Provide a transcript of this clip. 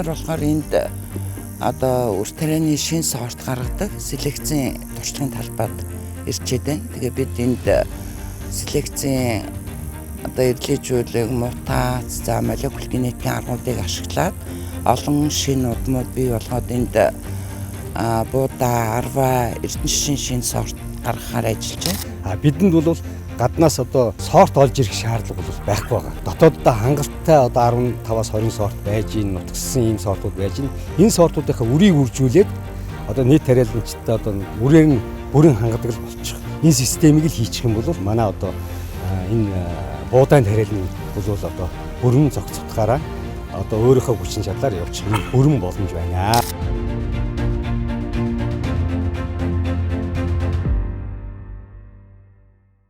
болсноор болохоор энд одоо үр тарианы шин сорт гаргадаг селекцийн туршлагын талбайд ирчээд байна. Тэгээ бид энд селекцийн одоо эрлэжүүлэг, мутац, за молекул генетикийн аргуудыг ашиглаад олон шинэ удмууд бий болгоод энд буудаа, арва, эрдэнэ шин сорт гаргахаар ажиллаж байна. Бидэнд бол гаднаас одоо сорт олж ирэх шаардлага бол байхгүй байгаа. Дотооддоо хангалттай одоо 15-аас 20 сорт байж ийн, нутгсан ийм сортууд байж ийн. Энэ сортуудынхаа үрийг үржүүлээд одоо нийт тариаланчтай одоо үрээр нь бүрэн хангадаг л болчих. Энэ системийг л хийчих юм бол манай одоо энэ буудаан тариалан бол одоо бүрэн зохицохгаараа одоо өөрийнхөө хүчин чадлаар явуучих юм бүрэн боломж байна.